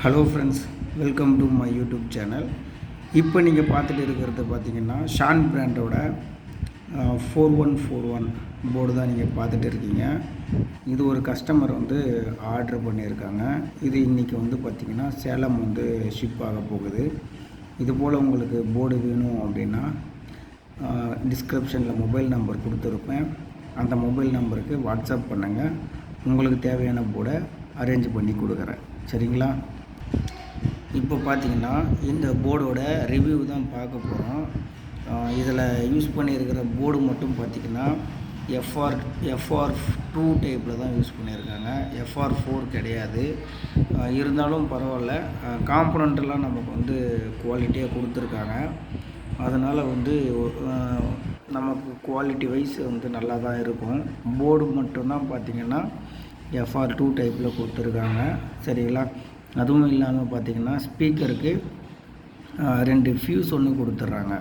Hello friends, welcome to my YouTube channel. இப்போ நீங்கள் பார்த்துட்டு இருக்கிறது பார்த்தீங்கன்னா ஷான் பிராண்டோட 4141 போர்டு தான் நீங்கள் பார்த்துட்டு இருக்கீங்க. இது ஒரு கஸ்டமர் ஆர்டர் பண்ணியிருக்காங்க. இது இன்றைக்கி பார்த்திங்கன்னா சேலம் ஷிப் ஆக போகுது. இதுபோல் உங்களுக்கு போர்டு வேணும் அப்படின்னா டிஸ்கிரிப்ஷனில் மொபைல் நம்பர் கொடுத்துருப்பேன். அந்த மொபைல் நம்பருக்கு வாட்ஸ்அப் பண்ணுங்கள். உங்களுக்கு தேவையான போர்டை அரேஞ்ச் பண்ணி கொடுக்குறேன். சரிங்களா? இப்போ பார்த்தீங்கன்னா இந்த போர்டோட ரிவ்யூ தான் பார்க்க போகிறோம். இதில் யூஸ் பண்ணியிருக்கிற போர்டு மட்டும் பார்த்திங்கன்னா FR2 டைப்பில் தான் யூஸ் பண்ணியிருக்காங்க. FR4 கிடையாது. இருந்தாலும் பரவாயில்ல, காம்பனண்ட்டெல்லாம் நமக்கு குவாலிட்டியாக கொடுத்துருக்காங்க. அதனால் நமக்கு குவாலிட்டி வைஸ் நல்லா தான் இருக்கும். போர்டு மட்டும்தான் பார்த்திங்கன்னா FR2 டைப்பில் கொடுத்துருக்காங்க. சரிங்களா? அதுவும் இல்லாமல் பார்த்திங்கன்னா ஸ்பீக்கருக்கு 2 ஃபியூஸ் ஒன்று கொடுத்துட்றாங்க.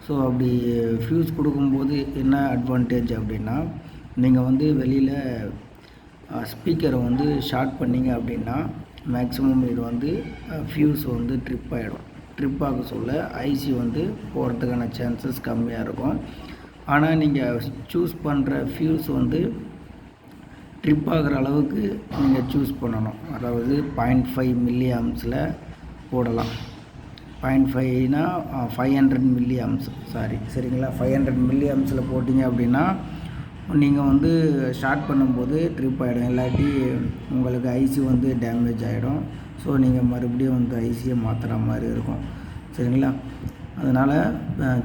ஸோ அப்படி ஃபியூஸ் கொடுக்கும்போது என்ன அட்வான்டேஜ் அப்படின்னா, நீங்கள் வெளியில் ஸ்பீக்கரை ஷார்ட் பண்ணிங்க அப்படின்னா மேக்ஸிமம் இது ஃபியூஸ் ட்ரிப் ஆகிடும். ட்ரிப் ஆக சொல்ல ஐசி போகிறதுக்கான சான்சஸ் கம்மியாக இருக்கும். ஆனால் நீங்கள் சூஸ் பண்ணுற ஃபியூஸ் ட்ரிப் ஆகிற அளவுக்கு நீங்கள் சூஸ் பண்ணணும். அதாவது 0.5 மில்லி ஆம்ஸில் போடலாம். 0.5னா 500 மில்லி ஆம்ஸ், சரிங்களா? 500 மில்லி ஆம்ஸில் போட்டிங்க அப்படின்னா நீங்கள் ஷார்ட் பண்ணும்போது ட்ரிப் ஆகிடும். இல்லாட்டி உங்களுக்கு ஐசி டேமேஜ் ஆகிடும். ஸோ நீங்கள் மறுபடியும் ஐசியை மாற்றுற மாதிரி இருக்கும். சரிங்களா? அதனால்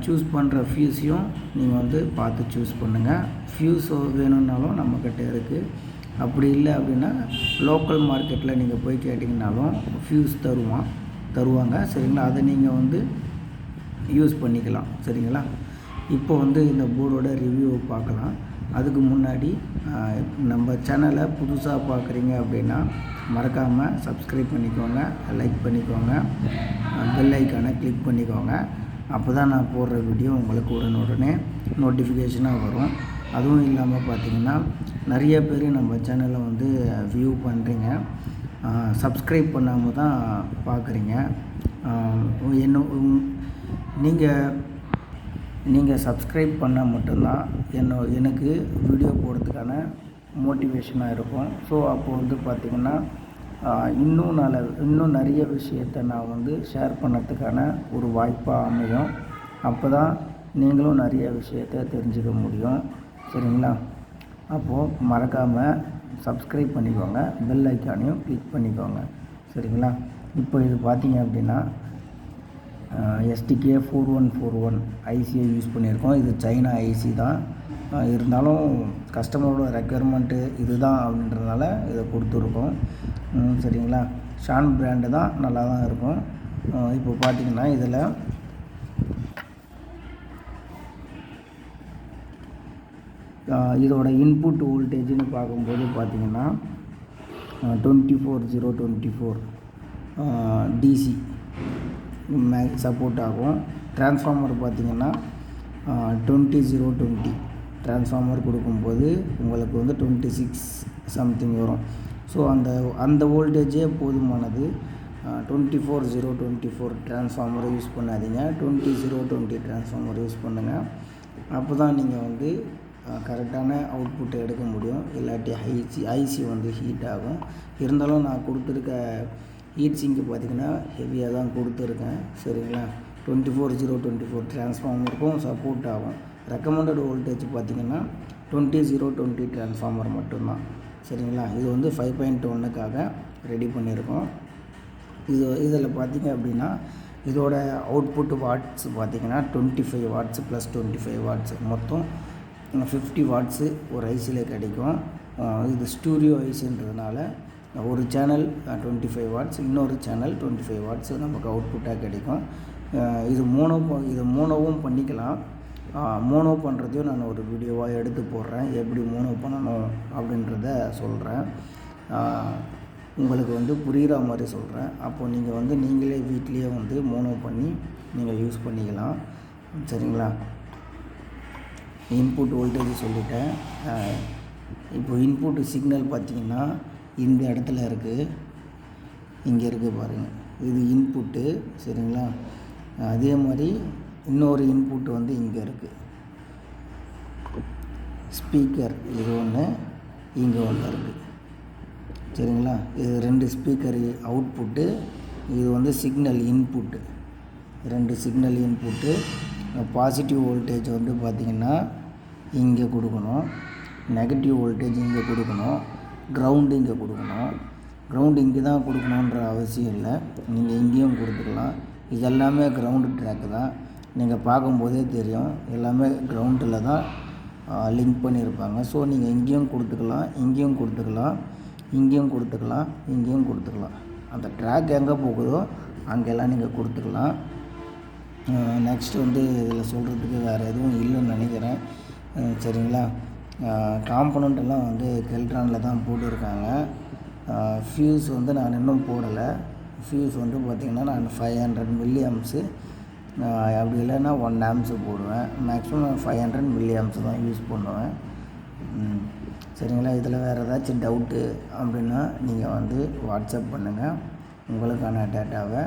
சூஸ் பண்ணுற ஃபியூஸையும் நீங்கள் பார்த்து சூஸ் பண்ணுங்கள். ஃபியூஸ் வேணும்னாலும் நம்மக்கிட்ட இருக்குது. அப்படி இல்லை அப்படின்னா லோக்கல் மார்க்கெட்டில் நீங்கள் போய் கேட்டிங்கனாலும் ஃபியூஸ் தருவாங்க. சரிங்களா? அதை நீங்கள் யூஸ் பண்ணிக்கலாம். சரிங்களா? இப்போ இந்த போர்டோட ரிவ்யூவை பார்க்கலாம். அதுக்கு முன்னாடி நம்ம சேனலை புதுசாக பார்க்குறீங்க அப்படின்னா மறக்காமல் சப்ஸ்கிரைப் பண்ணிக்கோங்க, லைக் பண்ணிக்கோங்க, பெல் ஐக்கானை கிளிக் பண்ணிக்கோங்க. அப்போ தான் நான் போடுற வீடியோ உங்களுக்கு உடனே நோட்டிஃபிகேஷனாக வரும். அதுவும் இல்லாமல் பார்த்திங்கன்னா நிறைய பேர் நம்ம சேனலை வியூ பண்ணுறீங்க, சப்ஸ்கிரைப் பண்ணாமல் தான் பார்க்குறீங்க. நீங்கள் சப்ஸ்கிரைப் பண்ணால் மட்டும்தான் எனக்கு வீடியோ போடுறதுக்கான மோட்டிவேஷனாக இருக்கும். ஸோ அப்போது பார்த்திங்கன்னா இன்னும் நிறைய விஷயத்தை நான் ஷேர் பண்ணுறதுக்கான ஒரு வாய்ப்பாக அமையும். அப்போ தான் நீங்களும் நிறைய விஷயத்தை தெரிஞ்சுக்க முடியும். சரிங்களா? அப்போது மறக்காமல் சப்ஸ்கிரைப் பண்ணிக்கோங்க, பெல் ஐக்கானையும் கிளிக் பண்ணிக்கோங்க. சரிங்களா? இப்போ இது பார்த்திங்க அப்படின்னா STK4141 ஐசியை யூஸ் பண்ணியிருக்கோம். இது சைனா ஐசி தான். இருந்தாலும் கஸ்டமரோட ரெக்குயர்மெண்ட்டு இதுதான் அப்படின்றதுனால இதை கொடுத்துருக்கோம். சரிங்களா? ஷான் பிராண்டு தான், நல்லா தான் இருக்கும். இப்போ பார்த்திங்கன்னா இதில் இதோட இன்புட் வோல்டேஜ்னு பார்க்கும்போது பார்த்திங்கன்னா 24024 டிசி சப்போர்ட் ஆகும். டிரான்ஸ்ஃபார்மர் பார்த்திங்கன்னா 20020 டிரான்ஸ்ஃபார்மர் கொடுக்கும்போது உங்களுக்கு 26 சம்திங் வரும். ஸோ அந்த வோல்டேஜே போதுமானது. 24024 டிரான்ஸ்ஃபார்மரை யூஸ் பண்ணாதீங்க, 20020 டிரான்ஸ்ஃபார்மர் யூஸ் பண்ணுங்கள். அப்போ தான் நீங்கள் கரெக்டான அவுட்புட்டை எடுக்க முடியும். இல்லாட்டி ஐசி ஹீட் ஆகும். இருந்தாலும் நான் கொடுத்துருக்க ஹீட் சிங்க்கு பார்த்திங்கன்னா ஹெவியாக தான் கொடுத்துருக்கேன். சரிங்களா? 24024 டிரான்ஸ்ஃபார்மருக்கும் சப்போர்ட் ஆகும். ரெக்கமெண்டட் வோல்டேஜ் பார்த்திங்கன்னா 20020 டிரான்ஸ்ஃபார்மர் மட்டும்தான். சரிங்களா? இது 5.1க்காக ரெடி பண்ணியிருக்கோம். இதில் பார்த்திங்க அப்படின்னா இதோட அவுட்புட் வாட்ஸ் பார்த்திங்கன்னா 25 வாட்ஸ் ப்ளஸ் 25 வாட்ஸ், மொத்தம் 50 வாட்ஸு ஒரு ஐசியில் கிடைக்கும். இது ஸ்டூடியோ ஐசின்றதுனால ஒரு சேனல் 25 வாட்ஸ், இன்னொரு சேனல் 25 வாட்ஸ் நமக்கு அவுட்புட்டாக கிடைக்கும். இது மோனோவும் பண்ணிக்கலாம். மோனோ பண்ணுறதையும் நான் ஒரு வீடியோவாக எடுத்து போடுறேன். எப்படி மோனோ பண்ணணும் அப்படின்றத சொல்கிறேன். உங்களுக்கு புரிகிற மாதிரி சொல்கிறேன். அப்போது நீங்கள் நீங்களே வீட்லேயே மோனோ பண்ணி நீங்கள் யூஸ் பண்ணிக்கலாம். சரிங்களா? இன்புட் வோல்டேஜ் சொல்லிட்டேன். இப்போ இன்புட் சிக்னல் பார்த்திங்கன்னா இந்த இடத்துல இருக்குது. இங்கே இருக்குது பாருங்கள், இது இன்புட்டு. சரிங்களா? அதே மாதிரி இன்னொரு இன்புட்டு வந்து இங்கே இருக்குது, ஸ்பீக்கர். இது ஒன்று, இங்கே ஒன்று இருக்குது. சரிங்களா? இது 2 ஸ்பீக்கர் அவுட்புட்டு, இது வந்து signal input. 2 signal input. Positive voltage வந்து பார்த்திங்கன்னா இங்கே கொடுக்கணும், நெகட்டிவ் வோல்டேஜ் இங்கே கொடுக்கணும், கிரவுண்டு இங்கே கொடுக்கணும். கிரவுண்டு இங்கே தான் கொடுக்கணுன்ற அவசியம் இல்லை, நீங்கள் இங்கேயும் கொடுத்துக்கலாம். இதெல்லாமே கிரவுண்டு ட்ராக்கு தான், நீங்கள் பார்க்கும்போதே தெரியும், எல்லாமே கிரவுண்டில் தான் லிங்க் பண்ணியிருப்பாங்க. ஸோ நீங்கள் இங்கேயும் கொடுத்துக்கலாம், இங்கேயும் கொடுத்துக்கலாம், இங்கேயும் கொடுத்துக்கலாம், இங்கேயும் கொடுத்துக்கலாம். அந்த ட்ராக் எங்கே போகுதோ அங்கெல்லாம் நீங்கள் கொடுத்துக்கலாம். நெக்ஸ்ட் வந்து இதில் சொல்கிறதுக்கு வேறு எதுவும் இல்லைன்னு நினைக்கிறேன். சரிங்களா? காம்பனண்ட் எல்லாம் வந்து கெல்ட்ரானில் தான் போட்டிருக்காங்க. ஃபியூஸ் வந்து நான் இன்னும் போடலை. ஃபியூஸ் வந்து பார்த்திங்கன்னா நான் 500 மில்லியம்ஸு, அப்படி இல்லைன்னா 1 ஆம்ஸு போடுவேன். மேக்ஸிமம் 500 மில்லியம்ஸ் தான் யூஸ் பண்ணுவேன். சரிங்களா? இதில் வேறு ஏதாச்சும் டவுட்டு அப்படின்னா நீங்கள் வந்து வாட்ஸ்அப் பண்ணுங்கள், உங்களுக்கான டேட்டாவை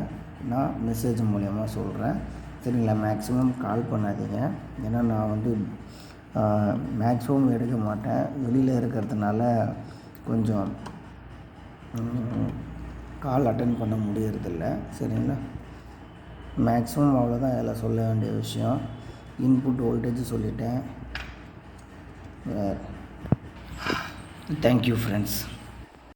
நான் மெசேஜ் மூலயமா சொல்கிறேன். சரிங்களா? மேக்ஸிமம் கால் பண்ணாதீங்க, ஏன்னா நான் வந்து மேக்ஸிமம் எடுக்க மாட்டேன், வெளியில் இருக்கிறதுனால கொஞ்சம் கால் அட்டன் பண்ண முடியறதில்ல. சரிங்களா? மேக்ஸிமம் அவ்வளோதான் இதில் சொல்ல வேண்டிய விஷயம். இன்புட் வோல்டேஜ் சொல்லிட்டேன். Thank you friends.